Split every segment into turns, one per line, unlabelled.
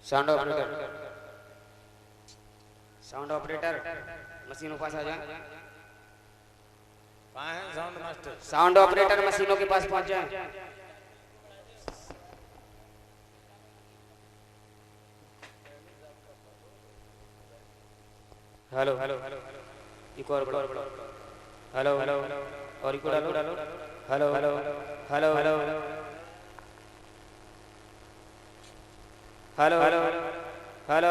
Sound operator मशीनों के पास आ जाए।
साउंड मास्टर
साउंड ऑपरेटर मशीनों के पास पहुंच जाए। हेलो हेलो एक और हेलो हेलो और एक डालो hello hello hello hello hello hello hello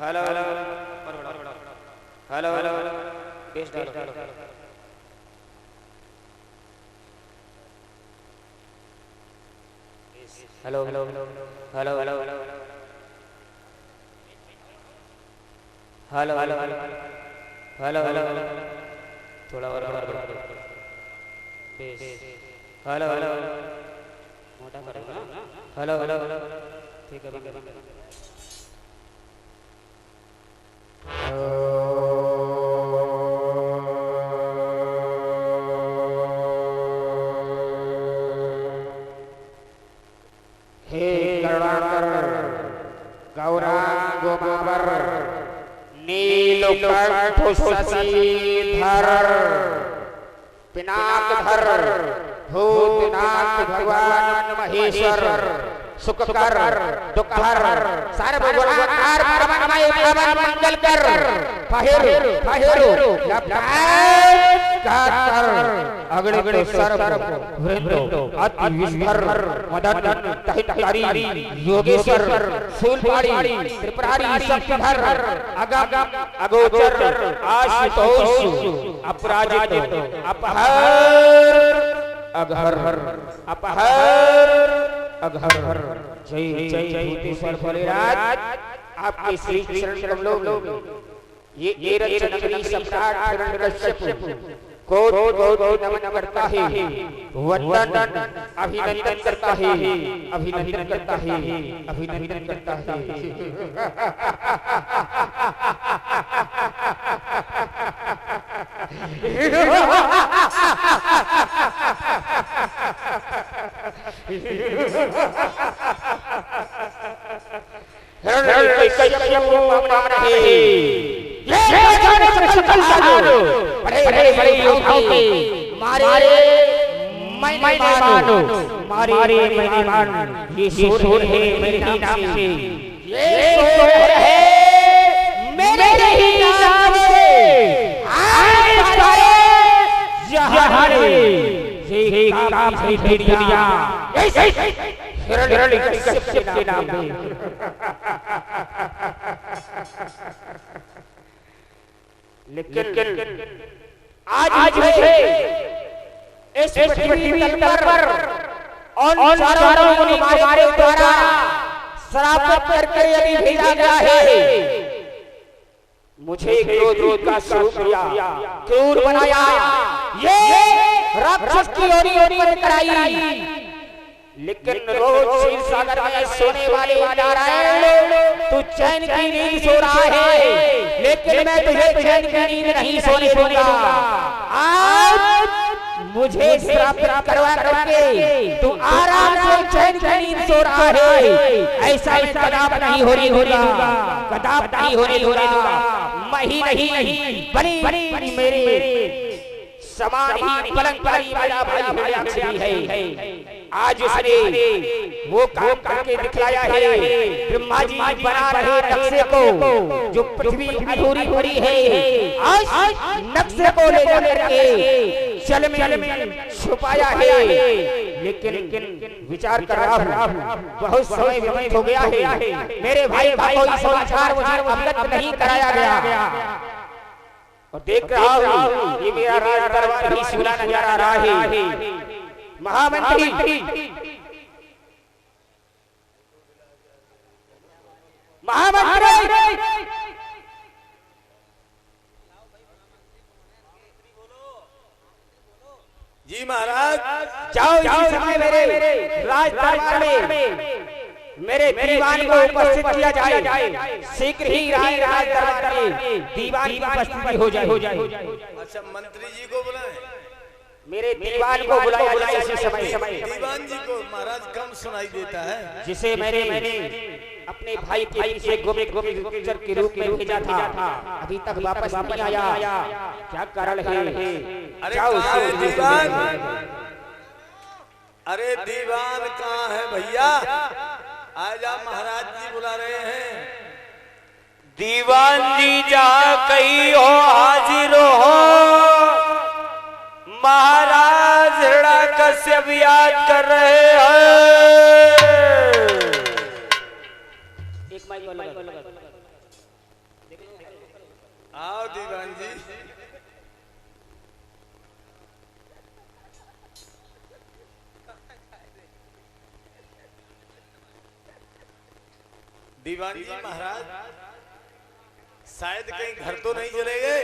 hello hello hello hello bass डालो hello hello hello hello hello hello hello hello थोड़ा और बेस हेलो हेलो मोटा करेगा ना हेलो हेलो ठीक है हे करुणाकर गौरांग गोमावर नीलकंठ शशिधर पिनाकधर भूतनाथ भगवान महेश्वर सुखकर दुखहर सर्वगुणाकार परममय पवन मंगलकर फहेर फहेरो लपकार अगड़े सर्व वृंद अति विस्तर मदन तहितकारी योगेश्वर शूलपाणी त्रिपुरारी शक्तिधर अगम अगोचर आशुतोष अपराजित अपहर अघहर अपहर अघहर जय जय भूतेश्वर भोलेनाथ आपके श्री चरण कमलों ये रचनगरी सम्राट हिरण्यकश्यप को नमन करता है वंदन अभिनंदन करता है अभिनंदन करता है अभिनंदन करता है बड़े मारे मैंने मानो ये शोर है मेरे नाम से ये शोर है मेरे ही नाम से आए सारे जहाने ये काम है दुनिया हिरण्यकश्यप के नाम पे लेकिन आज मुझे इस पृथ्वी तल पर और चारों हमारे द्वारा श्रापित करके यदि भेजा गया है मुझे क्रोध का स्वरूप दिया क्रूर बनाया ये राक्षस की ओरी उत्पन्न कराई लेकिन रोज क्षीर सागर में सोने वाले नारायण तू चैन की नींद सो रहा है लेकिन मैं तुझे चैन की नींद नहीं सोने दूंगा। आज मुझे श्राप करवा करके तू आराम से चैन की नींद सो रहा है ऐसा मैं कदाप नहीं होने दूंगा कदाप नहीं होने दूंगा। मैं ही नहीं बनी मेरे समान ही पलंगधारी वाला भाई हिरण्याक्षी है। आज उसने वो काम करके दिखलाया है ब्रह्मा जी बना रहे नक्शे को जो पृथ्वी अधूरी पड़ी है आज नक्शे को ले जाके जल में छुपाया है लेकिन विचार कर रहा हूँ बहुत समय व्यतीत हो गया है मेरे भाई का कोई समाचार मुझे अवगत नहीं कराया गया और देख रहा हूँ ये मेरा राज दरबार भी सुना नजर आ रहा है। महामंत्री
जी महाराज
जाओ इसी समय मेरे राज दरबार में मेरे दीवान को उपस्थित किया जाए शीघ्र ही राज दरबार में दीवान की उपस्थिति हो जाए।
अच्छा मंत्री जी को बुलाएं
मेरे दीवान को बुलाया जाए इसी समय।
दीवान जी को महाराज कम सुनाई देता है।
जिसे मैंने अपने भाई से गुप्तचर के रूप में भेजा था, अभी तक वापस नहीं आया। क्या कारण है?
अरे कहाँ है दीवान? अरे दीवान कहाँ है भैया? आजा, महाराज जी बुला रहे हैं।
दीवान जी जहाँ कहीं हो हाजिर हो। महाराज हिरण्यकश्यप याद कर रहे हैं।
एक माइक लगा।
आओ दीवान जी। दीवान जी महाराज शायद कहीं घर तो नहीं चले गए?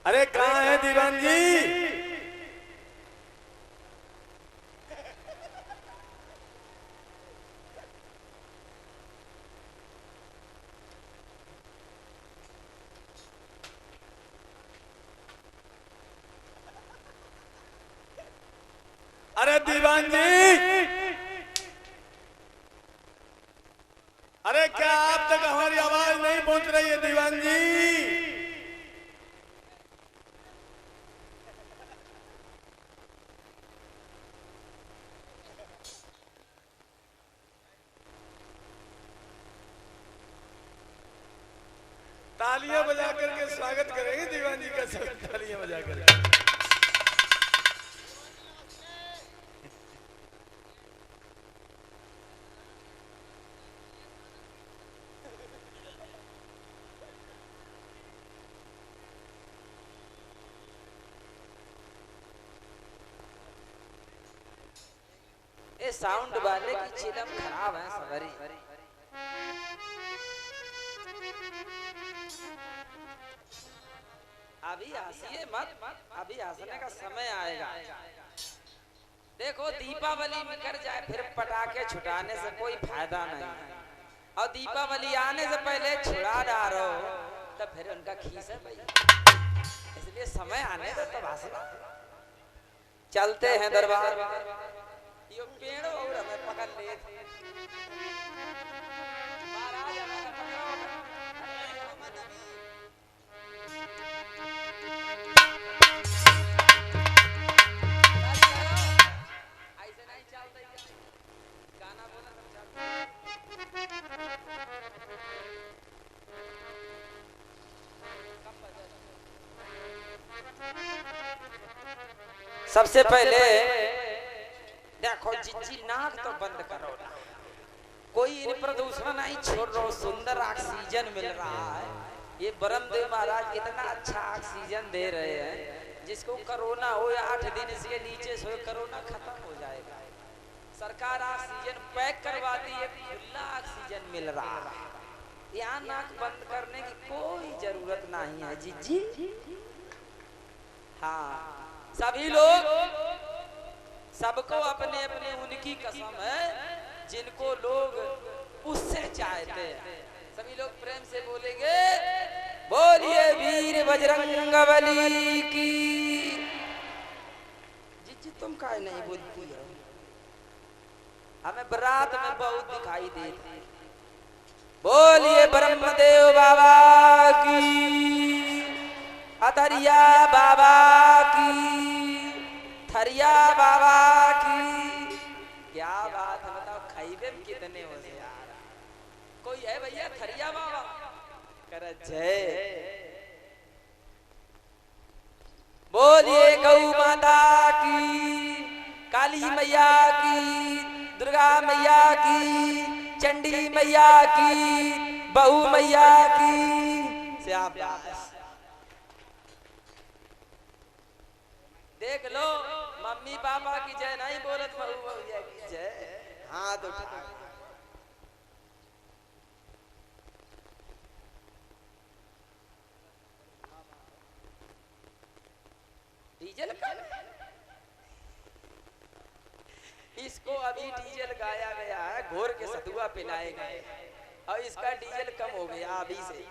अरे कहाँ है दीवान जी? अरे दीवान जी, अरे क्या आप तक हमारी आवाज नहीं पहुंच रही है दीवान जी? तालियां बजा करके स्वागत करेंगे दीवान जी का। सब तालियां बजा करके।
ये साउंड वाले की चिलम खराब है सवरी। अभी हंसिए मत, अभी हंसने का समय आएगा। देखो दीपावली निकल जाए फिर पटाखे छुटाने से कोई फायदा नहीं, और दीपावली आने से पहले छुड़ा डालो तो फिर उनका खीस है भाई। इसलिए समय आने दो तब हंसना। चलते हैं दरबार। यो पेड़ और हमें पकड़ ले। महाराज हमें पकड़ो। ऐसे नहीं चलते। गाना बोला तब चलते। सबसे पहले देखो जिज्जी नाक तो बंद करो ना। कोई इन प्रदूषण नहीं छोड़ रहा, सुंदर ऑक्सीजन मिल रहा है। ये ब्रह्मदेव महाराज इतना अच्छा ऑक्सीजन दे रहे हैं, जिसको कोरोना हो या 8 दिन इसके नीचे से कोरोना खत्म हो जाएगा। सरकार ऑक्सीजन पैक करवाती है, खुला ऑक्सीजन मिल रहा है। यहाँ नाक बंद करने की कोई जरूरत नहीं है जिज्जी। हाँ सभी लोग, सबको अपने अपने उनकी कसम है जिनको लोग उससे चाहते हैं। सभी लोग प्रेम से बोलेंगे बोलिए वीर बजरंगबली की। जी तुम काहे नहीं बोलती हो? हमें बरात में बहुत दिखाई देती। बोलिए ब्रह्मदेव बाबा की, अतरिया बाबा की, थरिया बाबा की। क्या बात है, बताओ खाइबे में कितने हो से यार। कोई है भैया थरिया बाबा? कर जय। बोलिए गौ माता की, काली मैया की, दुर्गा मैया की, चंडी मैया की, बहू मैया की। शाबाश। देख लो मम्मी पापा की जय नहीं बोलत, बहू भैया की जय। हाथ उठा। डीजल का इसको अभी डीजल गाया गया है, घोर के सतुआ पिलाए गए और इसका डीजल कम हो गया अभी से।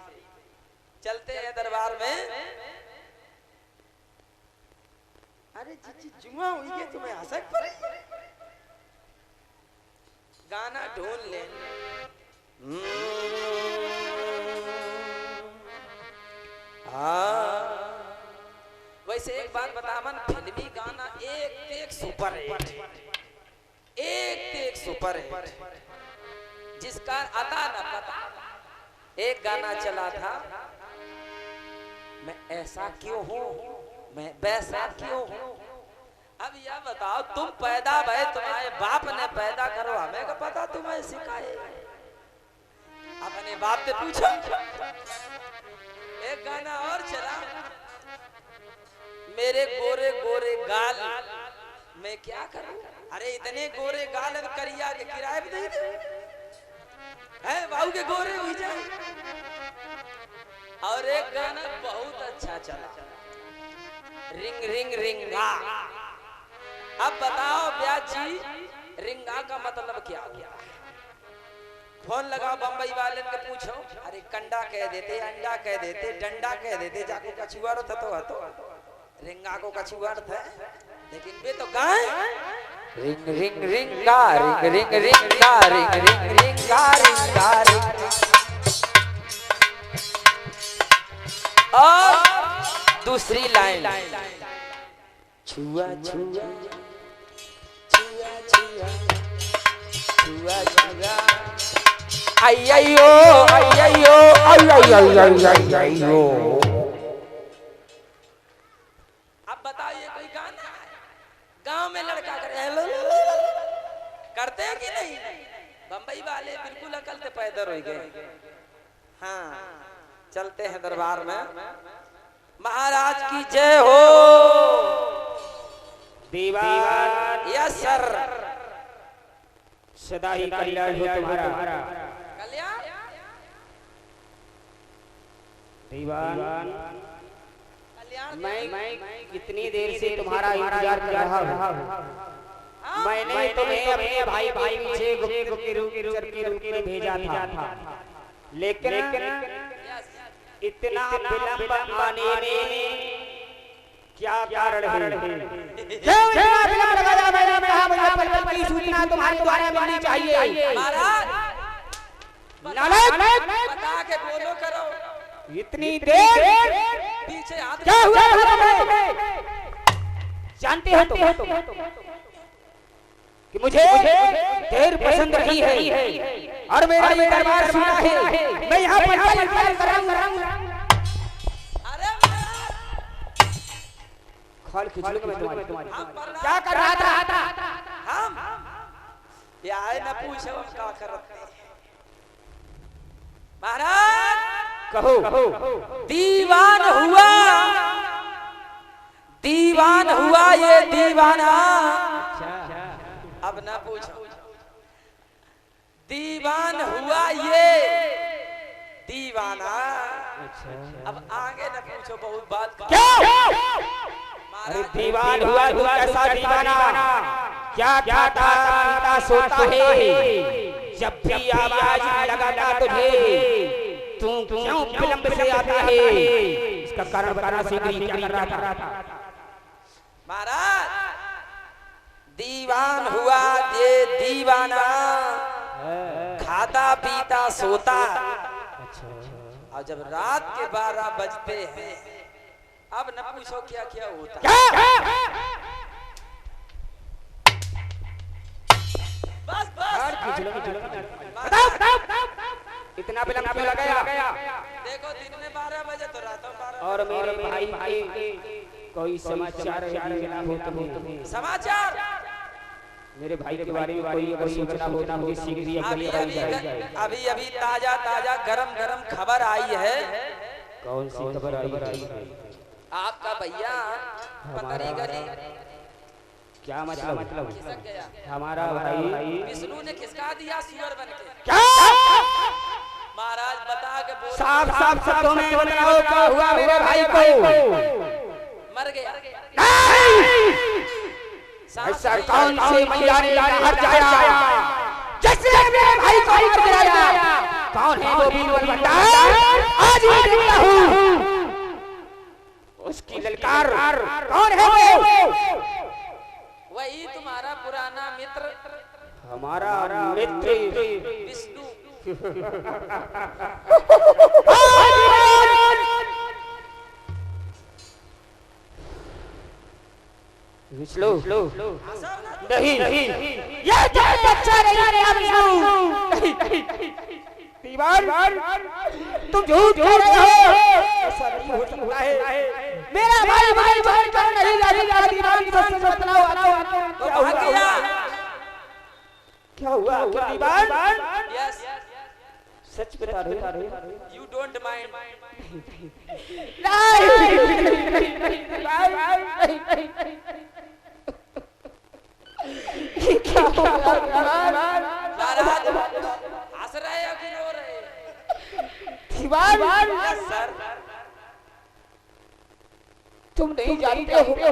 चलते हैं दरबार में। अरे जी जुआ हुई है, तुम्हें हंसक पड़े। गाना ढूंढ ले। वैसे एक बात बता मन, फिल्मी गाना एक सुपर हिट, एक सुपर हिट, जिसका अता न पता। एक गाना चला था, मैं ऐसा क्यों हूँ, मैं वैसा क्यों हूँ। अब यह बताओ, तुम पैदा भय तुम्हारे बाप ने पैदा करो, हमें का पता तुम्हें सिखाए। अपने बाप से पूछो। एक गाना और चला, मेरे गोरे गोरे गाल मैं क्या करूं। अरे इतने गोरे गाल करिया के किराए पे दे दे है बाबू के गोरे हुई जाए। और एक गाना बहुत अच्छा चला, रिंग रिंग रिंगा। अब बताओ ब्याज जी, रिंगा का मतलब क्या हुआ। फोन लगाओ बम्बई वाले के पूछो। अरे कंडा कह देते, अंडा कह देते, डंडा कह देते, जाको कछुआ रो तो रिंगा को कछुआ अर्थ है, लेकिन वे तो गाय रिंग रिंग रिंगा, रिंग रिंग रिंगा, रिंग रिंग रिंगा, रिंगा रिंगा। और दूसरी लाइन, छुआ छुआ छुआ छुआ छुआ छुआ, अय्यो अय्यो अय्यो। अब बताइए कोई गाना है गांव में लड़का करे करते हैं कि नहीं। बंबई वाले बिल्कुल अकल से पैदल हो गए। हाँ, चलते हैं दरबार में। महाराज की जय हो।
दीवान
यस सर,
सदा ही कल्याण हो तुम्हारा।
कल्याण
दीवान,
कल्याण
मैं कितनी देर से तुम्हारा इंतजार कर रहा हूँ। मैंने तुम्हें अपने भाई पीछे गुप्त के रूप में भेजा था, लेकिन इतना विलंब आने में क्या कारण है। मुझे सूचना तुम्हारे द्वारा मिलनी चाहिए।
महाराज बता के बोलो करो।
इतनी देर
पीछे हाथ
क्या हुआ तुम्हें? जानते हो कि मुझे देर पसंद नहीं है और मेरा ये दरबार सुना है। मैं यहाँ पर खाल खिचड़ी में तुम्हारी क्या कर रहा था?
हम ये आए न पूछो हम क्या कर रहे हैं। महाराज
कहो।
दीवान हुआ ये दीवाना। अब ना पूछो, दीवान हुआ ये दीवाना। अब आगे न पूछो, बहुत बात
अरे दीवान हुआ तू कैसा दीवाना? क्या खाता पीता सोता है? जब भी आवाज लगाता तुझे तू क्यों विलंब से आता है? इसका कारण बताना सीखी क्या कर रहा था?
महाराज दीवान हुआ ये दीवाना, खाता पीता सोता। और जब रात के 12 बजते हैं, अब न पूछो क्या क्या होता है। बस
इतना विलंब क्यों लगाया?
देखो दिन में 12 बजे तो रात में 12।
और मेरे भाई के कोई समाचार हो तुम्हें?
समाचार
मेरे भाई के बारे में कोई अगर सूचना होता मुझे शीघ्र
अभी ताजा गरम खबर आई है।
कौन सी खबर आई?
आपका भैया पतरी गली।
क्या मतलब?
खिसक गया।
हमारा भाई
विष्णु ने खिसका दिया सुअर बन के।
क्या?
महाराज बता के बोल।
साफ शब्दों में बताओ क्या हुआ मेरे भाई को?
मर गया।
ऐसा कौन से मैया ने हर जाया जिसने मेरे भाई को मार गिराया? कौन है वो बीरबल भंडार? आज मैं देखता हूँ उसकी ललकार। कौन है वो?
वही तुम्हारा पुराना मित्र
हमारा मित्र
विष्णु।
विष्णु नहीं, ये तो बच्चा नहीं है विष्णु। दीवान तुम झूठ कह रहे हो, ऐसा नहीं हो सकता है। मेरा भाई भाई भाई कर नहीं लगेगा। दीवान सच बताओ क्या हुआ? दीवान
यस
सच बता रहे हो?
You don't mind.
क्या हुआ?
महाराज हंस रहे हो कि रो रहे?
दीवान
यस सर।
तुम नहीं जानते हो कि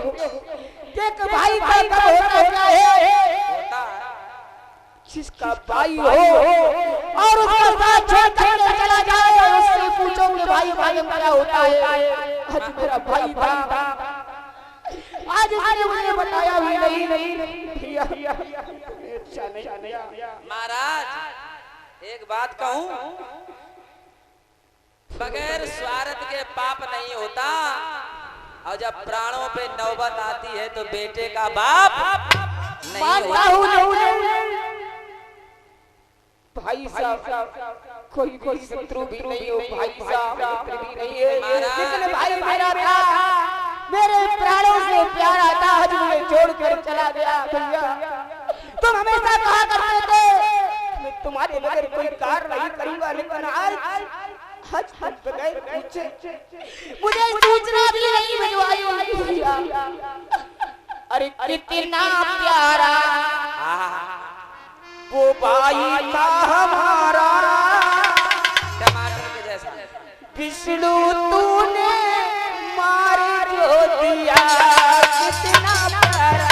एक भाई का क्या होता है? जिसका भाई हो और उसका साथ छोड़कर चला जाए, उससे पूछो कि भाई भाई क्या होता है? आज मेरा भाई था, आज उसने मुझे बताया भी नहीं। अच्छा नहीं।
महाराज एक बात कहूं, बगैर स्वार्थ के पाप नहीं होता, और जब प्राणों पे नौबत आती है तो बेटे का बाप नहीं होता।
भाई साहब कोई शत्रु भी नहीं हो, भाई साहब मित्र भी नहीं है, लेकिन भाई मेरा था, मेरे प्राणों से प्यारा था, आज मुझे छोड़कर चला गया। भैया तुम हमेशा कहा करते थे मैं तुम्हारे बगैर कोई कार्य नहीं करूंगा, लेकिन आज बगैर पूछे मुझे सूचना भी नहीं भिजवाई। भैया अरे कितना प्यारा वो भाई था हमारा,
टमाटर के जैसा।
विष्णु तूने मार जो दिया, कितना प्यारा।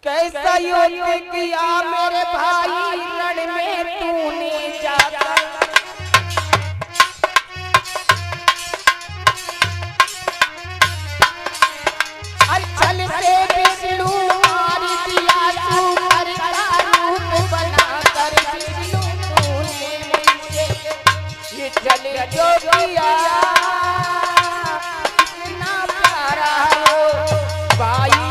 कैसा युद्ध किया मेरे भाई रण में तूने जाकर, छल से विष्णु मार दिया, सुंदर का रूप बनाकर विष्णु तूने मुझसे ये छल जो किया, कितना प्यारा हो भाई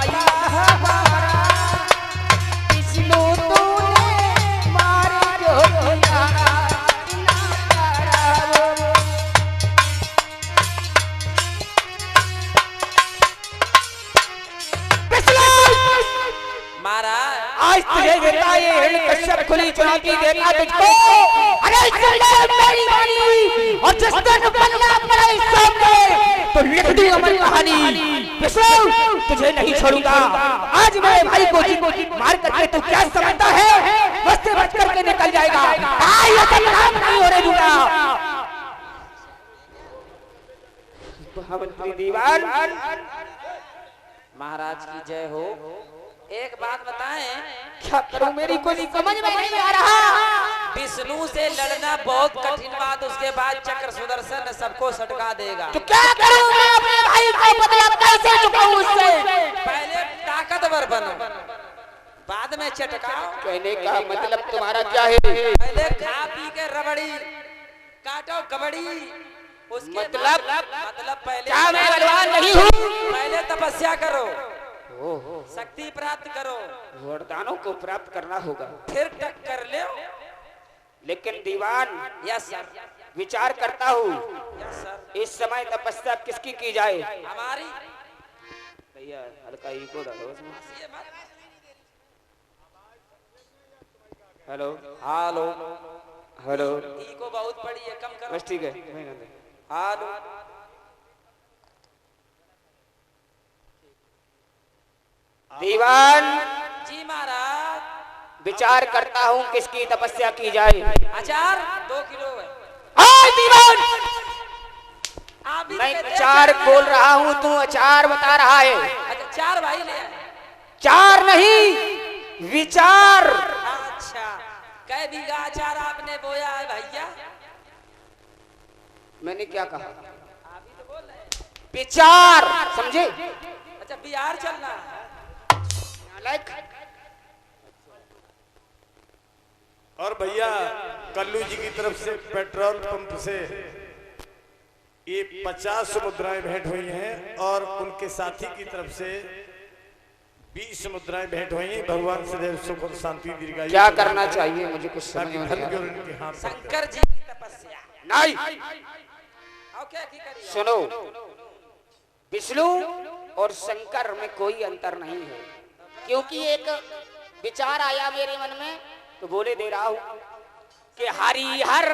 कश्यप खुली चुनौती देता तुझको। अरे मेरी वाणी और जिस दिन बनना पड़ा इस सामने तो लिख दूं अमर कहानी। विष्णु तुझे नहीं छोड़ूंगा, आज मेरे भाई को मार करके तू क्या समझता है? बस से बच करके निकल जाएगा, ये सब काम नहीं होने दूंगा। महामंत्री दीवान
महाराज की जय हो। एक बात बताएं,
क्या करूं मेरी कोई समझ में नहीं आ रहा।
विष्णु से लड़ना बहुत कठिन बात, उसके बाद चक्र सुदर्शन सबको सटका देगा।
तो क्या करूं मैं अपने भाई को बदला कैसे चुकाऊं उससे?
पहले ताकतवर बनो, बाद में चटकाओ।
कहने का मतलब तुम्हारा क्या है?
पहले खा पी के रबड़ी काटो कबड्डी, उसके मतलब पहले
क्या मैं बलवान नहीं हूँ?
पहले तपस्या करो, शक्ति प्राप्त करो,
वरदानों को प्राप्त करना होगा,
फिर टक्कर ले।
लेकिन दीवान
यस सर,
विचार करता हूँ
यस सर,
इस समय तपस्या किसकी की जाए?
हमारी।
भैया हल्का इको डालो उसमें। हेलो
हेलो,
हेलो
ई को बहुत पड़ी है, कम करो।
बस ठीक है।
हेलो
दीवान
जी महाराज।
विचार करता हूँ किसकी तपस्या की जाए।
अचार 2 किलो है।
हाय दीवान,
आप भी
मैं
कहते हैं
चार
अचार
बोल
लाया।
रहा हूँ, तू अचार बता रहा है।
अच्छा 4 भाई ले आए।
चार नहीं, विचार।
अच्छा कै बीघा अचार आपने बोया है भैया?
मैंने क्या कहा?
आप ही तो बोल रहे हैं।
विचार, समझे?
अच्छा बिहार चलना है।
और भैया कल्लू जी की तरफ से पेट्रोल पंप से ये 50 मुद्राएं भेंट हुई हैं और उनके साथी की तरफ से 20 मुद्राएं भेंट हुई हैं। भगवान सदैव सुख और शांति दीर्घायु।
क्या करना चाहिए मुझे कुछ समझ
ताकि
में
धन
नहीं
की
आ
और इनके हाथ पर
शंकर जी की तपस्या।
नहीं।
और क्या की करिए?
सुनो, विष्णु और शंकर में कोई अंतर नहीं है, क्योंकि एक विचार आया मेरे मन में तो बोले दे रहा हूं कि हरिहर,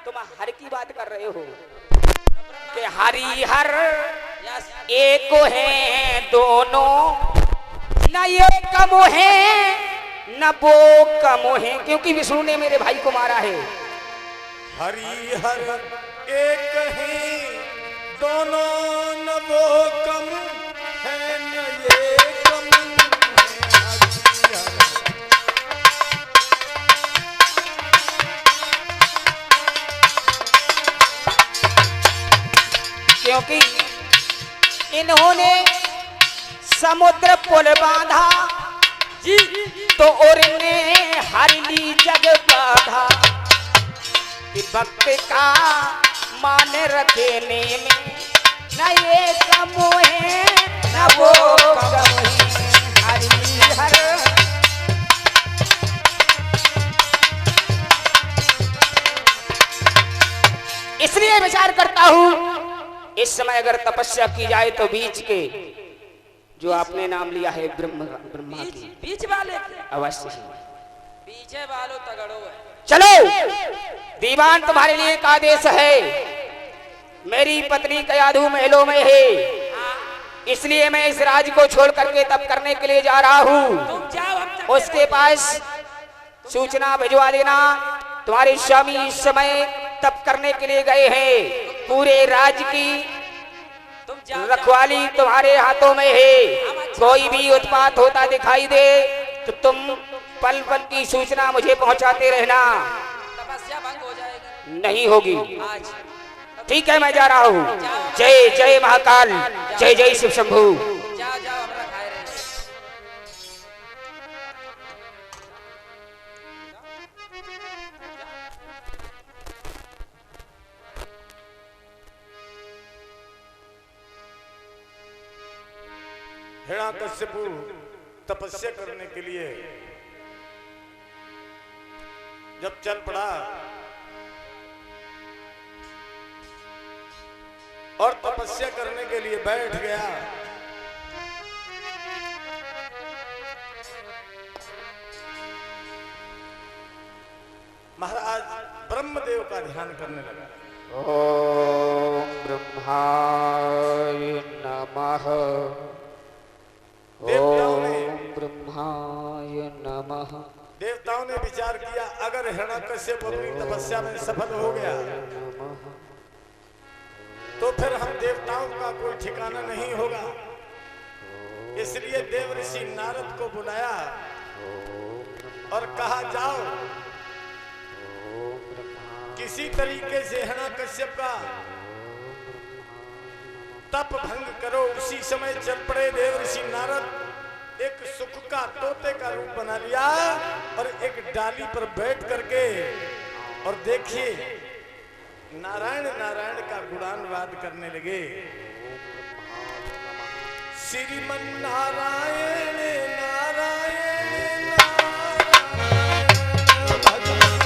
तुम हर की बात कर रहे हो कि हरिहर
यस।
एक है दोनों, न ये कम है न वो कम है, क्योंकि विष्णु ने मेरे भाई को मारा है।
हरि हर एक ही दोनों, न वो कम है न ये कम है। हरि हर
क्योंकि इन्होंने समुद्र पुल बांधा
जी
तो और ने हरली जग बाधा कि भक्त का मान रखने में न ये कम है न वो कम है। हरि हर इसलिए विचार करता हूं इस समय अगर तपस्या की जाए तो बीच के जो आपने नाम लिया है ब्रह्मा
बीच
की,
बीच वाले के
अवश्य ही।
पीछे वालों तगड़ो है।
चलो दीवान, तुम्हारे लिए एक आदेश है। मेरी पत्नी कयाधु महलों में है, इसलिए मैं इस राज को छोड़ करके तप करने के लिए जा रहा हूँ।
तुम जाओ, हम चलते
उसके
हैं।
पास सूचना भिजवा देना, तुम्हारे स्वामी इस समय तप करने के लिए गए हैं। पूरे राज की
तुम जाओ,
रखवाली तुम्हारे हाथों में है। कोई भी उत्पात होता दिखाई दे तो तुम पल पल की सूचना मुझे पहुंचाते रहना।
तपस्या भंग हो जाएगी
नहीं होगी।
आज।
ठीक है, मैं जा रहा हूँ। जय जय महाकाल, जय जय शिव शंभू।
जाओ जाओ, हमरा खाए रहे।
हिरण्यकश्यपु तपस्या करने के लिए जब चल पड़ा और तपस्या करने के लिए बैठ गया, महाराज ब्रह्मदेव का ध्यान करने लगा।
ओम ब्रह्माय नमः।
देवताओं ने
ओम ब्रह्माय नमः।
देवताओं ने विचार किया, अगर हिरण्यकश्यप अपनी तपस्या में सफल हो गया तो फिर हम देवताओं का कोई ठिकाना नहीं होगा। इसलिए देव ऋषि नारद को बुलाया और कहा, जाओ किसी तरीके से हिरण्यकश्यप का तप भंग करो। उसी समय चल पड़े देव ऋषि नारद। एक सुख का तोते का रूप बना लिया और एक डाली पर बैठ करके और देखिए नारायण नारायण का गुणानुवाद करने लगे। श्रीमन नारायण नारायण नारायण भगवान।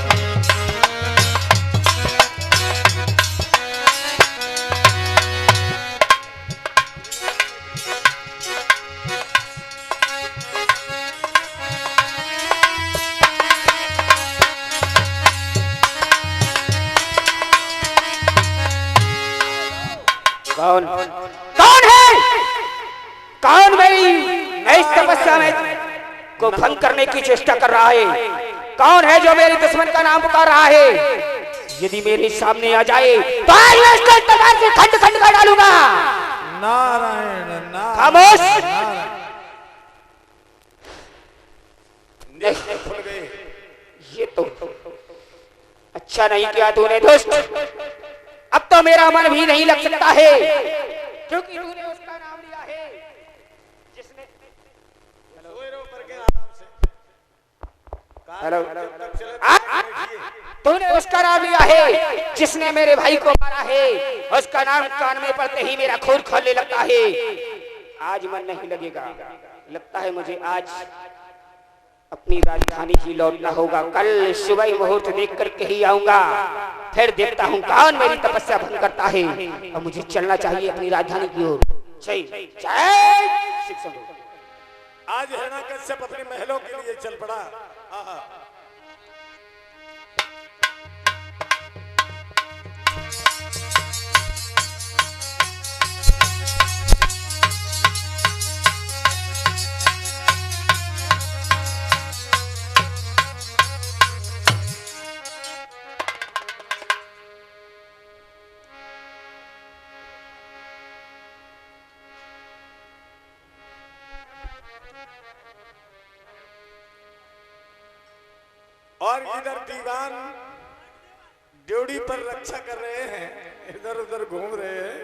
कौन कौन है? कौन मेरी नई तपस्या में को भंग करने की चेष्टा कर रहा है? कौन है जो मेरे दुश्मन का नाम पुकार रहा है? यदि मेरे सामने आ जाए तो आज मैं इसको तलवार से खंड खंड कर डालूंगा।
नारायण
खामोश।
नारायण। नेत्र खुल गए।
ये तो अच्छा नहीं किया तूने दुष्ट। अब तो मेरा मन भी नहीं लग सकता है, क्योंकि तूने उसका नाम लिया है जिसने हेलो तूने उसका नाम लिया है जिसने मेरे भाई को मारा है। उसका नाम कान में पड़ते ही मेरा खून खौलने लगता है। आज मन नहीं लगेगा, लगता है मुझे आज अपनी राजधानी ही लौटना होगा। कल सुबह मुहूर्त देख करके ही आऊंगा, फिर देखता हूँ कौन मेरी तपस्या भंग करता है। और मुझे चलना चाहिए अपनी राजधानी की ओर।
आज हिरण्यकश्यप अपने महलों के लिए चल पड़ा। आहा। और इधर दीवान ड्योढ़ी पर रक्षा कर रहे हैं, इधर उधर घूम रहे हैं।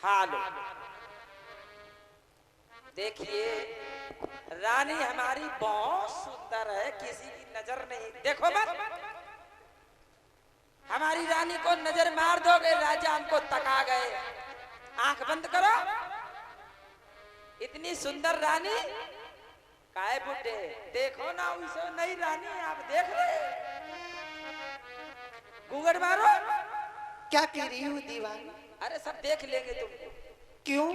हालो देखिए, रानी हमारी बहुत सुंदर है, किसी की नजर नहीं। देखो मत, हमारी रानी को नजर मार दोगे राजा हमको तका गए। आंख बंद करो। इतनी सुंदर रानी काहे बुड्ढे, देखो ना उसे नई रानी आप देख रहे। घूंघट मारो।
क्या कह रही हूँ दीवान?
अरे सब देख लेंगे तुमको।
क्यों?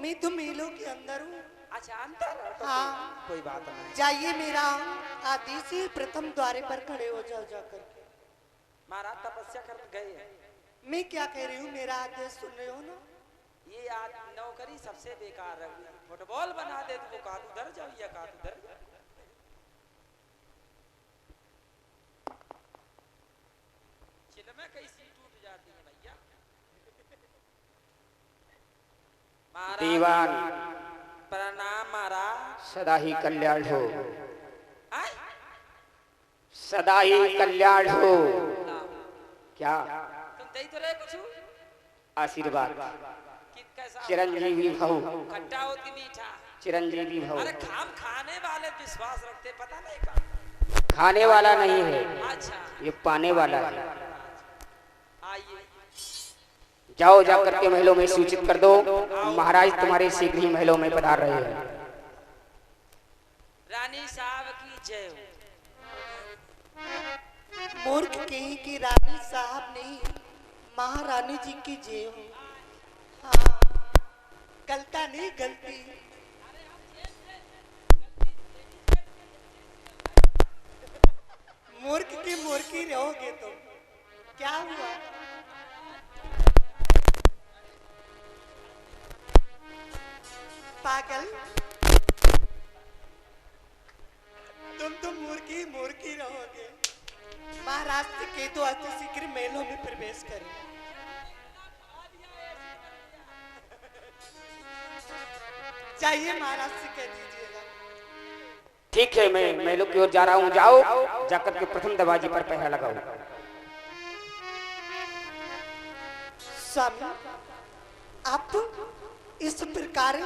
मैं तो मेलों के अंदर हूँ।
अच्छा अंतर है तो
हाँ।
कोई बात नहीं।
जाइए, मेरा आदेश है, प्रथम द्वारे पर खड़े हो जाओ जाकर के।
महाराज तपस्या कर गए।
मैं क्या कह रही हूँ, मेरा आदेश सुन रहे हो ना?
ये आज नौकरी सबसे बेकार है। फुटबॉल बना दे तो का उधर जाओ या का उधर। चिलमे कैसी टूट जाती है भैया।
दीवान
प्रणाम महाराज।
सदा ही कल्याण हो,
आय?
सदा ही कल्याण हो। क्या
तुम दे तो रहे कुछ
आशीर्वाद?
कैसा
चिरंजीवी भव।
खट्टा हो कि मीठा?
चिरंजीवी भव।
अरे खाने वाले विश्वास रखते, पता नहीं का
खाने वाला नहीं है,
अच्छा
ये पाने वाला है।
आइए।
जाओ जाकर के महलों में सूचित कर दो, महाराज तुम्हारे शीघ्र ही महलों में पधार रहे हैं।
रानी साहब की जय हो।
मूर्ख कहीं की रानी साहब नहीं, महारानी जी की जय हो। हाँ, गलता नहीं गलती। मूर्ख की मूर्खी रहोगे तुम। क्या हुआ? पागल, तुम तो मूर्खी मूर्खी रहोगे। महाराष्ट्र के तो अति शीघ्र मेलों में प्रवेश करें। चाहिए महाराष्ट्र कह दीजिएगा।
ठीक है, मैं महलों की ओर जा रहा हूँ। जाओ जाकर के प्रथम दरवाजे पर पहरा लगाओ।
स्वामी, आप तो इस प्रकार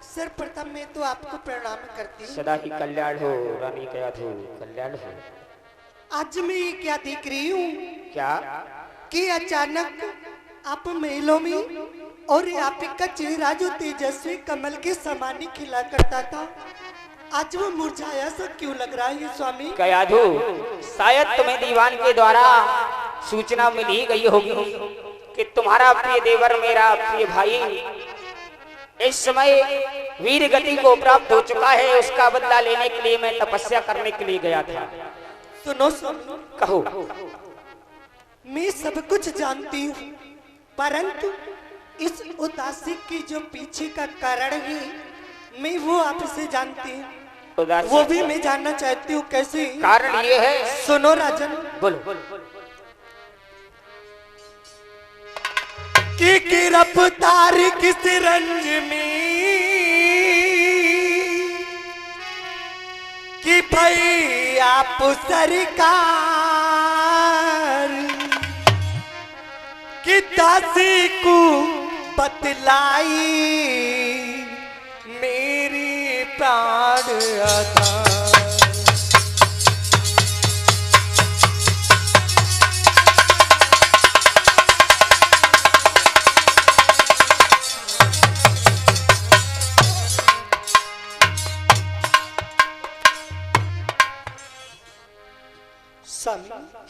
सर्वप्रथम में तो आपको प्रणाम करती हूँ।
सदा ही कल्याण हो रानी, क्या हो कल्याण हो।
आज मैं ये क्या देख रही हूँ
क्या
कि अचानक आप मेलों में, और आपका चेहरा जो तेजस्वी कमल के समान ही खिला करता था, आज वो मुरझाया सा क्यों लग रहा है स्वामी?
कयाधु, शायद तुम्हें दीवान के द्वारा सूचना मिल ही गई होगी कि तुम्हारा प्रिय देवर, मेरा प्रिय भाई, इस समय वीर गति को प्राप्त हो चुका है, उसका बदला लेने के लिए मैं तपस्या करने के लिए गया था।
सुनो स्वामी,
कहो।
मैं सब कुछ जानती हूँ, परंतु इस उदासी की जो पीछे का कारण है मैं वो आपसे जानती हूँ, वो भी मैं जानना चाहती हूँ। कैसे?
कारण ये है,
सुनो राजन,
बोलो।
कि रफ्तार किस रंज में कि भाई आप सरकार कि दासी को बतलाई मेरी प्राण आधार।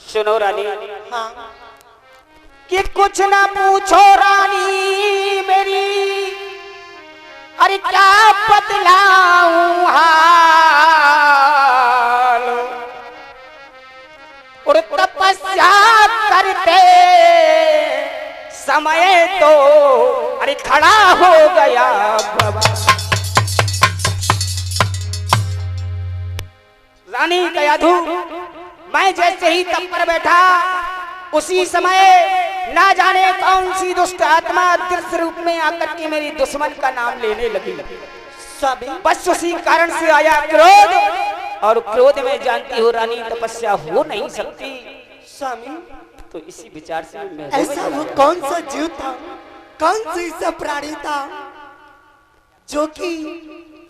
सुनो रानी,
हाँ,
कि कुछ ना पूछो रानी मेरी, अरे क्या बतलाऊं हाल, और तपस्या करते समय तो अरे खड़ा हो गया बाबा। रानी कयाधु, मैं जैसे ही तप पर बैठा उसी समय ना जाने कौन सी दुष्ट आत्मा दृश्य रूप में आकर के मेरी दुश्मन का नाम लेने लगी। बस उसी कारण से आया क्रोध, और क्रोध में जानती हो रानी तपस्या हो नहीं सकती
स्वामी।
तो इसी विचार से मैं
ऐसा वो कौन सा जीव था, कौन सा ऐसा प्राणी था जो कि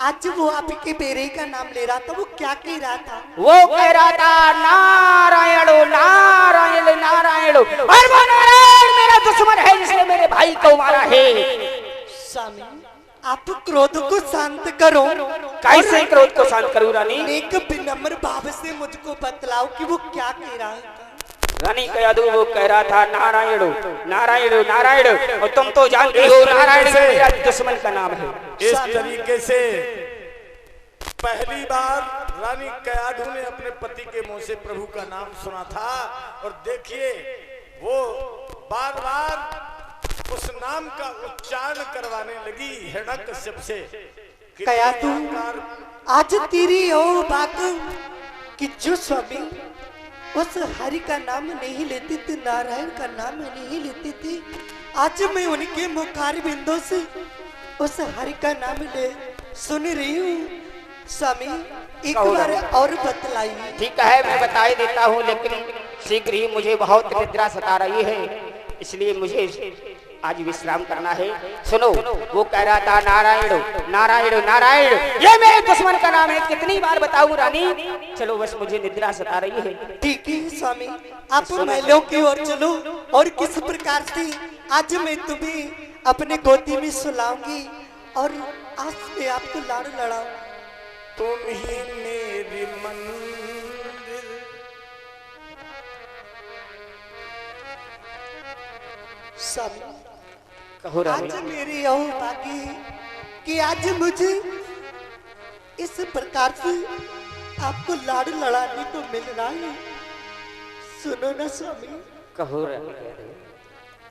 आज वो आपके बेरे का नाम ले रहा था? वो क्या कह रहा था?
वो कह रहा था नारायण नारायण नारायण, और वो नारायण मेरा दुश्मन है जिसने मेरे भाई को मारा है।
स्वामी, आप क्रोध को शांत करो।
कैसे क्रोध को शांत करूं रानी?
एक विनम्र भाव से मुझको बतलाओ कि वो क्या कह रहा है।
रानी कयाधु, वो कह रहा था नारायण नारायण नारायण, और तुम तो जानती हो नारायण मेरा दुश्मन का नाम है।
इस तरीके से पहली बार रानी कयाधु ने अपने पति के मुंह से प्रभु का नाम सुना था, और देखिए वो बार बार उस नाम का उच्चारण करवाने लगी हिरण्यकश्यप से।
कयाधु, आज तेरी ओ बात कि जो स्वामी उस हरि का नाम नहीं लेते थे, नारायण का नाम नहीं लेते थे, आज मैं उनके मुखार बिंदों से उस हरि का नाम ले सुन रही हूँ। स्वामी, एक बार और बतलाइए।
ठीक है, मैं बता ही देता हूँ, लेकिन शीघ्र ही मुझे बहुत निद्रा सता रही है, इसलिए मुझे आज विश्राम करना है। सुनो, वो कह रहा था नारायण नारायण नारायण, ये मेरे दुश्मन का नाम है। कितनी बार बताऊं रानी? चलो, बस मुझे निद्रा सता रही है।
ठीक है स्वामी, आप महलों की ओर चलो, और किस प्रकार से आज मैं तुम्हें अपने गोदी में सुलाऊंगी और आज मैं आपको लाड़ लड़ाऊं।
तुम ही मेरी मंदिर,
स्वामी,
कहो रानी।
आज मेरी यह बाकी कि आज मुझे इस प्रकार से आपको लाड़ लड़ाने को मिल रहा है। सुनो ना स्वामी,
कहो रानी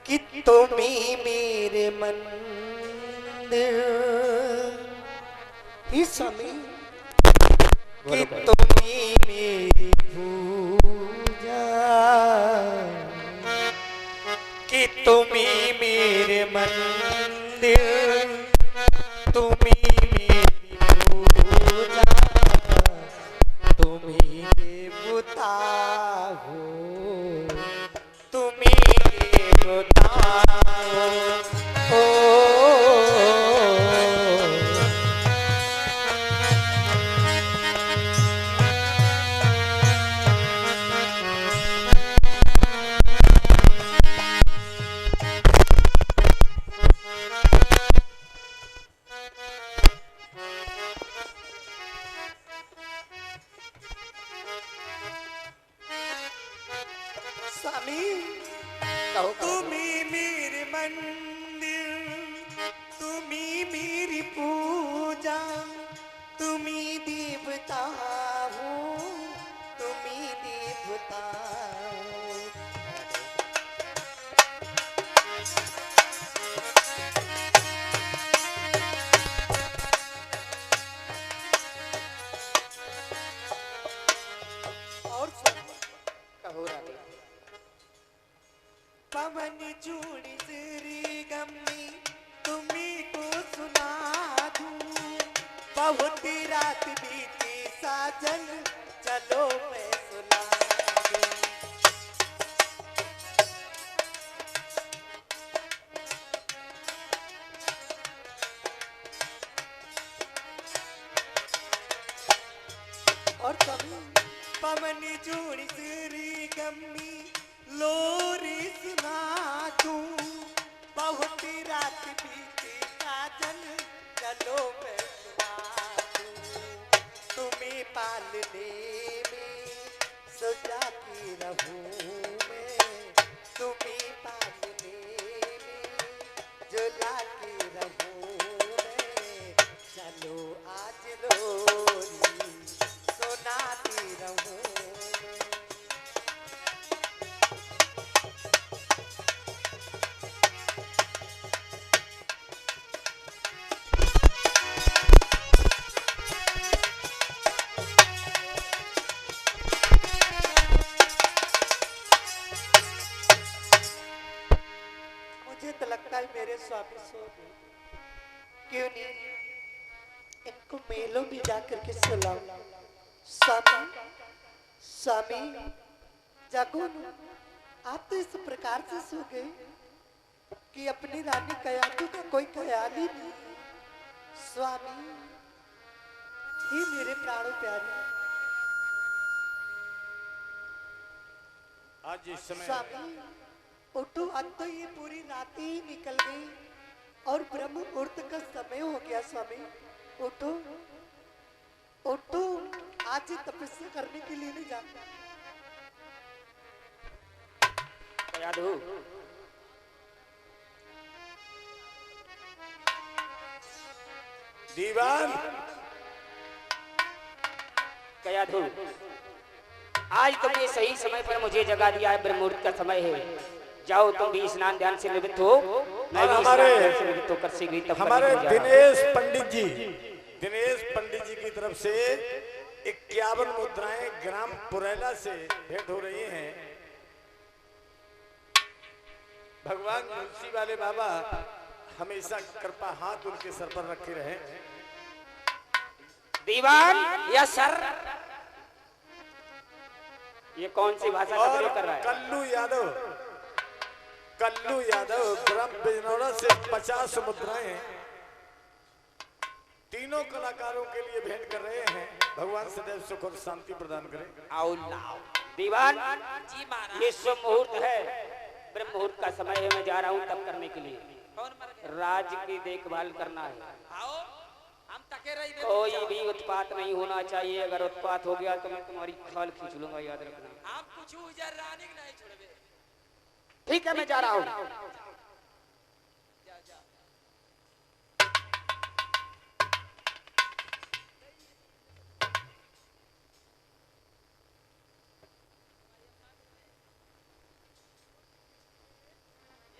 कि तुम ही मेरे मंदिर, ही स्वामी, कि तुम ही मेरी पूजा, कि तुम ही मेरे मंदिर, तुम ही मेरी पूजा, तुम ही देवता हो, तुम ही देवता हो। स्वामी, तुम ही मेरे मंदिर, तुम ही मेरी पूजा, देवता हो, तुम्ही देवता हो। और
कहो राधे।
पवन जोड़ी तेरी गमी तुम्ही को सुना दूं, बहुत रात बीती साजन चलो मैं सुना दूं। और पवन जोड़ी तेरी गमी लोरी सुना दूं, बहुत रात बीती काजल चलो मैं सुना दूं। तुम्हें पालने में सजा की रहूं मैं, तुम्हें पालने में जुला की रहूं मैं। चलो आज लोरी सुनाती रहूं। मुझे तो लगता है मेरे स्वामी सो गए, क्यों नहीं इनको मेलों में जाकर के सुलाऊं। स्वामी स्वामी जागो न, आप तो इस प्रकार से सो गए कि अपनी रानी कयातू का कोई ख्याल ही नहीं। स्वामी ही मेरे प्राणों प्यारे,
आज इस समय
स्वामी उठो, अब तो ये पूरी रात ही निकल गई और ब्रह्म मुहूर्त का समय हो गया। स्वामी उठो उठो, आज तपस्या करने के लिए नहीं जाता।
कयाधु,
दीवान
कयाधु, आज तुमने सही समय पर मुझे जगा दिया है। ब्रह्म मुहूर्त का समय है। जाओ तुम भी स्नान ध्यान से निवृत्त हो, मैं भी स्नान ध्यान से निवृत्त होकर शीघ्र ही तप करने
हमारे
को जा रहा हूं।
दिनेश पंडित जी की तरफ से 51 मुद्राएं ग्राम पुरैला से भेंट हो रही हैं। भगवान तुलसी वाले बाबा हमेशा कृपा हाथ उनके सर पर रखे रहे।
दीवान या सर, ये कौन सी भाषा का
और
प्रयोग कर रहा है?
कल्लू यादव ग्राम बिजनौरा से 50 मुद्राएं तीनों कलाकारों के लिए भेंट कर रहे हैं। भगवान सदैव सुख और शांति प्रदान करें।
आओ लाओ। दीवान
जी महाराज।
ये शुभ मुहूर्त है, ब्रह्म मुहूर्त का समय है। मैं जा रहा हूँ तप करने के लिए।
कौन मर गया?
राज की देखभाल करना है।
आओ हम तके रही दे।
कोई भी उत्पात नहीं होना चाहिए। अगर उत्पात हो गया तो मैं तुम्हारी खाल खींच लूंगा, याद रखना।
आप कुछ उजर रानी के नहीं छोड़बे।
ठीक है, मैं जा रहा हूँ।
जा जा।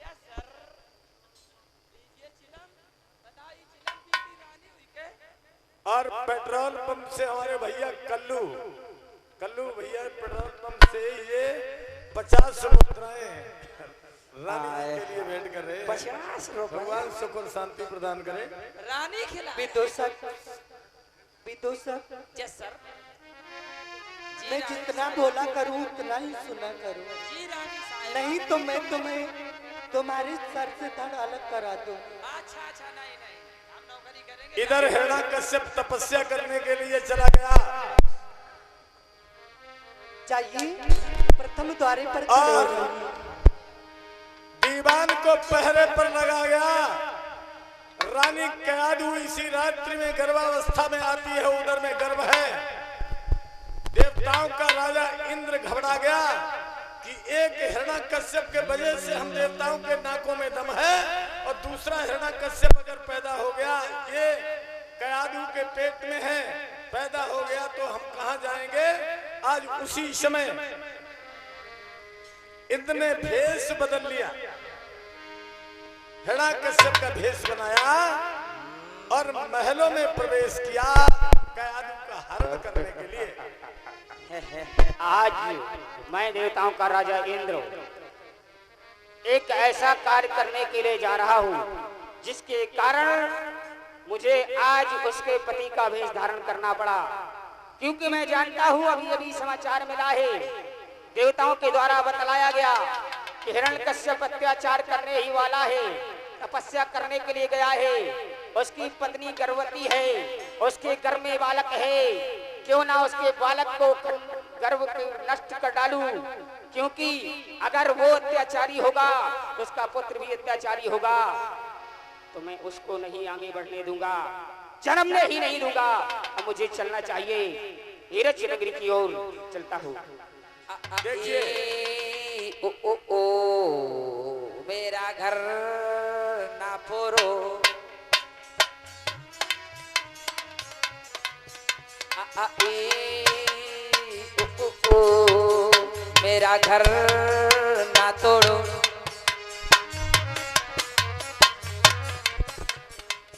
Yes sir. लीजिए चिलम, बताइए चिलम पीती रानी हुई के?
और पेट्रोल पंप से हमारे भैया कल्लू भैया पेट्रोल पंप से ये 50 मुद्राएं रानी के लिए भेंट कर रहे हैं।
50 रुपए।
भगवान सुख और शांति प्रदान करें।
रानी खिला।
विदूषक
यस सर। जी
मैं
रानी
जितना
साहब।
बोला करूं उतना ही सुना करूं,
जी रानी साहब।
नहीं तो मैं तुम्हें तुम्हारे सर से धड़ अलग करा दूं।
अच्छा अच्छा, नहीं नहीं, हम नौकरी करेंगे।
इधर हिरण्यकश्यप तपस्या करने के लिए चला गया
चाहिए प्रथम द्वारे पर खड़े हो जाइए।
दीवान को पहरे पर लगा गया। रानी कयाधु इसी रात्रि में गर्भावस्था में आती है, उधर में गर्भ है। देवताओं का राजा इंद्र घबरा गया कि एक हिरण्यकश्यप के वजह से हम देवताओं के नाकों में दम है और दूसरा हिरण्यकश्यप अगर पैदा हो गया, ये कयाधु के पेट में है, आज उसी समय इंद्र ने भेष बदल लिया, हिरण्यकश्यप का भेष बनाया और महलों में प्रवेश किया कयाधु का हरण करने के लिए।
आज मैं देवताओं का राजा इंद्र एक ऐसा कार्य करने के लिए जा रहा हूँ जिसके कारण मुझे आज उसके पति का वेश धारण करना पड़ा, क्योंकि मैं जानता हूँ अभी अभी समाचार मिला है, देवताओं के द्वारा बतलाया गया कि हिरण्यकश्यप अत्याचार करने ही वाला है, तपस्या करने के लिए गया है, उसकी पत्नी गर्भवती है, उसके गर्भ में बालक है, क्यों ना उसके बालक को गर्भ नष्ट कर डालूं, क्योंकि अगर वो अत्याचारी होगा तो उसका पुत्र भी अत्याचारी होगा, तो मैं उसको नहीं आगे बढ़ने दूंगा, जन्मने ही नहीं दूंगा। अब मुझे चलना चाहिए, हीरज नगरी की ओर चलता हूँ।
देखिए
ओ ओ ओ मेरा घर ना फोरो, आ ए ओ ओ ओ मेरा घर ना तोड़ो।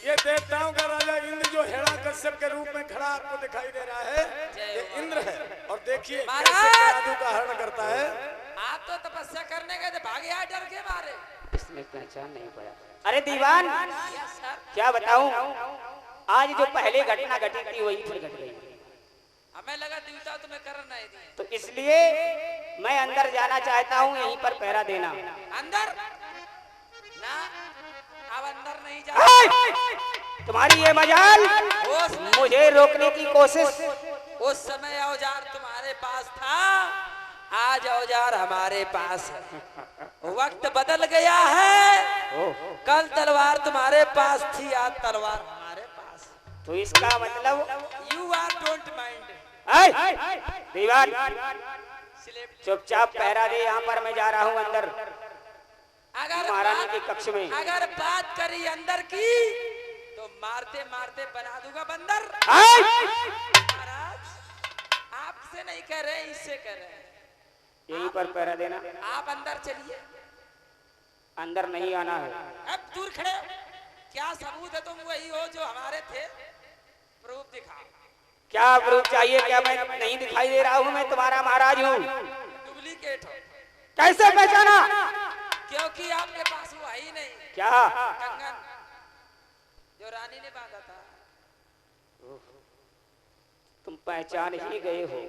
ये देवताओं का राजा इंद्र जो हिरण्यकश्यप के रूप में खड़ा आपको दिखाई दे रहा है, ये इंद्र है। और देखिए कैसे कयाधु का हरण करता है।
आप तो तपस्या करने गए थे, भागे आए डर के मारे।
इसने पहचान नहीं पाया। अरे दीवान क्या बताऊं, आज जो पहले घटना घटी थी वही फिर घट गई।
हमें लगा देवता तुम्हें करना नहीं दिए,
तो इसलिए मैं अंदर जाना चाहता हूँ, यहीं पर पहरा देना।
अंदर ना, अब अंदर नहीं जा।
तुम्हारी ये मजाल मुझे रोकने की कोशिश।
उस समय औजार तुम्हारे पास था, आज औजार हमारे पास है। वक्त बदल गया है, कल तलवार तुम्हारे पास थी, आज तलवार हमारे पास।
तो इसका मतलब
यू आर डोंट माइंड।
दीवान चुपचाप पहरा दे, यहाँ पर मैं जा रहा हूँ अंदर महारानी के कक्ष में।
अगर बात करी अंदर की तो मारते मारते बना दूंगा बंदर। महाराज आपसे नहीं कह रहे, इससे कह रहे हैं,
यहीं पर पहरा देना।
आप अंदर चलिए।
अंदर नहीं आना है।
अब दूर खड़े, क्या सबूत है तुम वही हो जो हमारे थे? प्रूफ दिखाओ।
क्या प्रूफ चाहिए? क्या मैं नहीं दिखाई दे रहा हूँ? मैं तुम्हारा महाराज हूँ।
डुप्लीकेट हो।
कैसे पहचाना?
क्योंकि आपके पास वो है ही नहीं।
क्या?
कंगन जो रानी ने बांधा था।
तुम पहचान ही गए हो।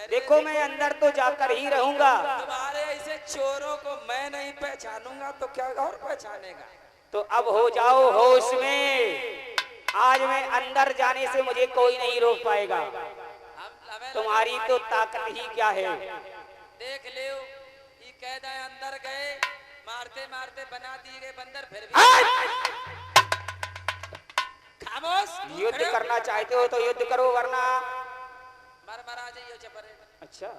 देखो मैं अंदर तो जाकर ही रहूंगा।
तुम्हारे ऐसे चोरों को मैं नहीं पहचानूंगा तो क्या और पहचानेगा?
तो अब हो जाओ होश में। आज मैं अंदर जाने से मुझे कोई नहीं रोक पाएगा। तुम्हारी तो ताकत ही क्या है।
देख ले, ये कैद है, अंदर गए, मारते मारते बना दिए गए बंदर, फिर भी खामोश।
युद्ध करना चाहते हो तो युद्ध करो, वरना
मर जाइए चपरे।
अच्छा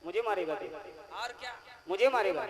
मुझे मारेगा?
और क्या
मुझे मारेगा?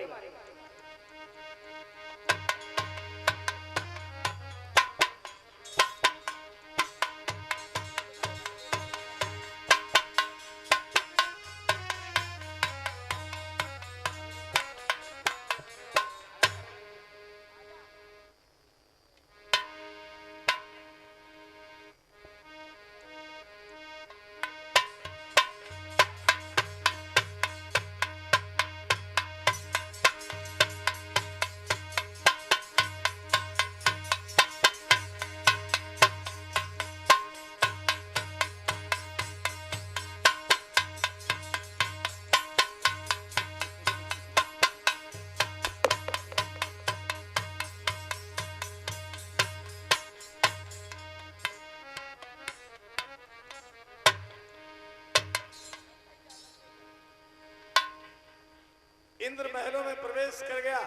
इंद्र महलों में प्रवेश कर गया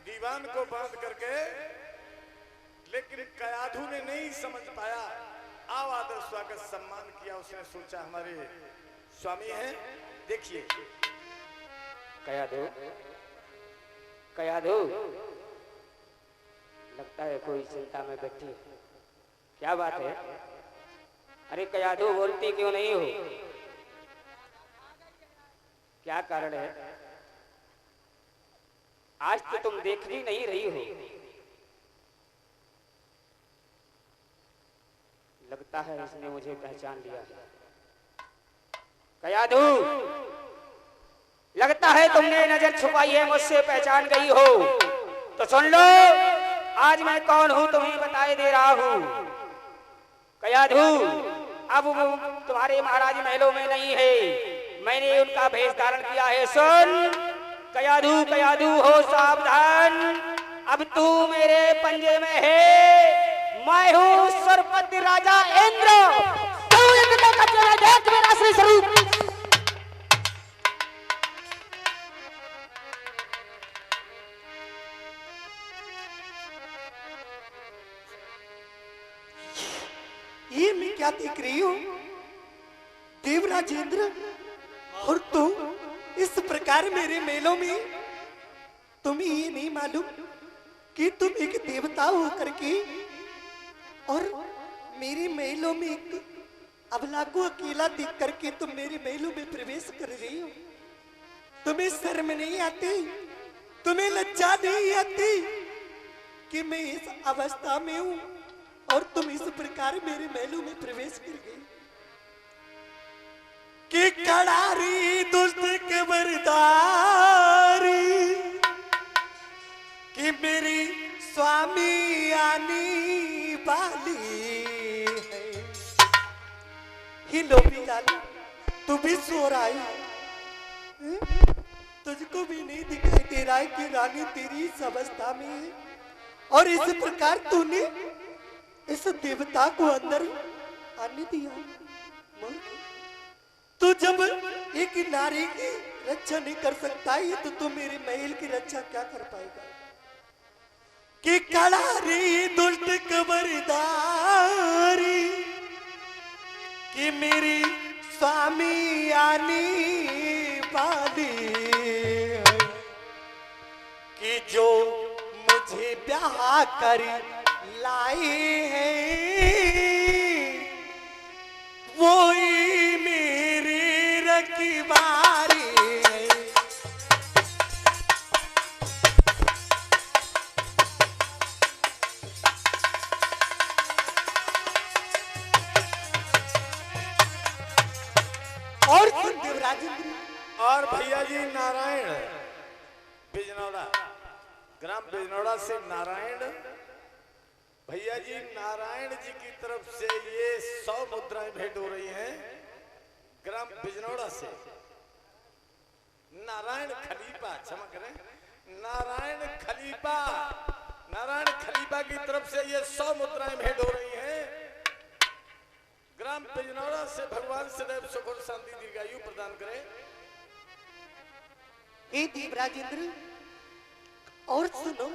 दीवान को बांध करके, लेकिन कयाधु ने नहीं समझ पाया। आओ आदर स्वागत सम्मान किया। उसने सोचा हमारे स्वामी हैं। देखिए
कयाधु, कयाधु लगता है कोई चिंता में बैठी है। क्या बात है? अरे कयाधु बोलती क्यों नहीं हो? क्या कारण है? आज तो तुम देख भी नहीं रही हो। लगता है इसने मुझे पहचान लिया है। कयाधु, लगता है तुमने नजर छुपाई है, मुझसे पहचान गई हो। तो सुन लो, आज मैं कौन हूं तुम्हें बताए दे रहा हूं। कयाधु, अब वो तुम्हारे महाराज महलों में नहीं है, मैंने उनका भेष धारण किया है। सुन कयाधु, कयाधु हो सावधान, अब तू मेरे पंजे में है। मैं हूँ सरपति राजा इंद्र। तू इंद्र का कब्जा है, देख मेरा असली स्वरूप।
ये मैं क्या देख रही हूँ? देवराज इंद्र, और तू इस प्रकार मेरे मेलों में, तुम्हें ये नहीं मालूम कि तुम एक देवता हो करके और मेरे मेलों में एक अबला को अकेला देख करके तुम मेरे मेलों में प्रवेश कर रही हो? तुम्हें शर्म नहीं आती? तुम्हें लज्जा नहीं आती कि मैं इस अवस्था में हूं और तुम इस प्रकार मेरे महलों में प्रवेश कर गई? कि कड़ारी दुष्ट कबरदारी, कि मेरी स्वामी आनी वाली है। हिलो भी लाली, तू भी सो रहा है? तुझको भी नहीं दिखाई दे रहा है कि रानी तेरी इस अवस्था में है और इस प्रकार तूने इस देवता को अंदर आने दिया? तू जब एक नारी की रक्षा नहीं कर सकता है तो तू मेरे महल की रक्षा क्या कर पाएगा? कि कड़ारी दुष्ट कबरदारी, कि मेरी स्वामी आनी वाली, कि जो मुझे ब्याह कर लाए हैं वो ही मेरी रखवारी है। और देवराज
और भैया जी नारायण बिजनौड़ा, ग्राम बिजनौड़ा से नारायण भैया जी, नारायण जी की तरफ से ये 100 मुद्राएं भेंट हो रही हैं। ग्राम बिजनौड़ा से नारायण खलीफा, क्षमा करें, नारायण खलीफा की तरफ से ये 100 मुद्राएं भेंट हो रही हैं। ग्राम बिजनौड़ा से भगवान सदैव सुख और शांति दीर्घायु प्रदान करें।
हे देवराज इंद्र, और सुनो,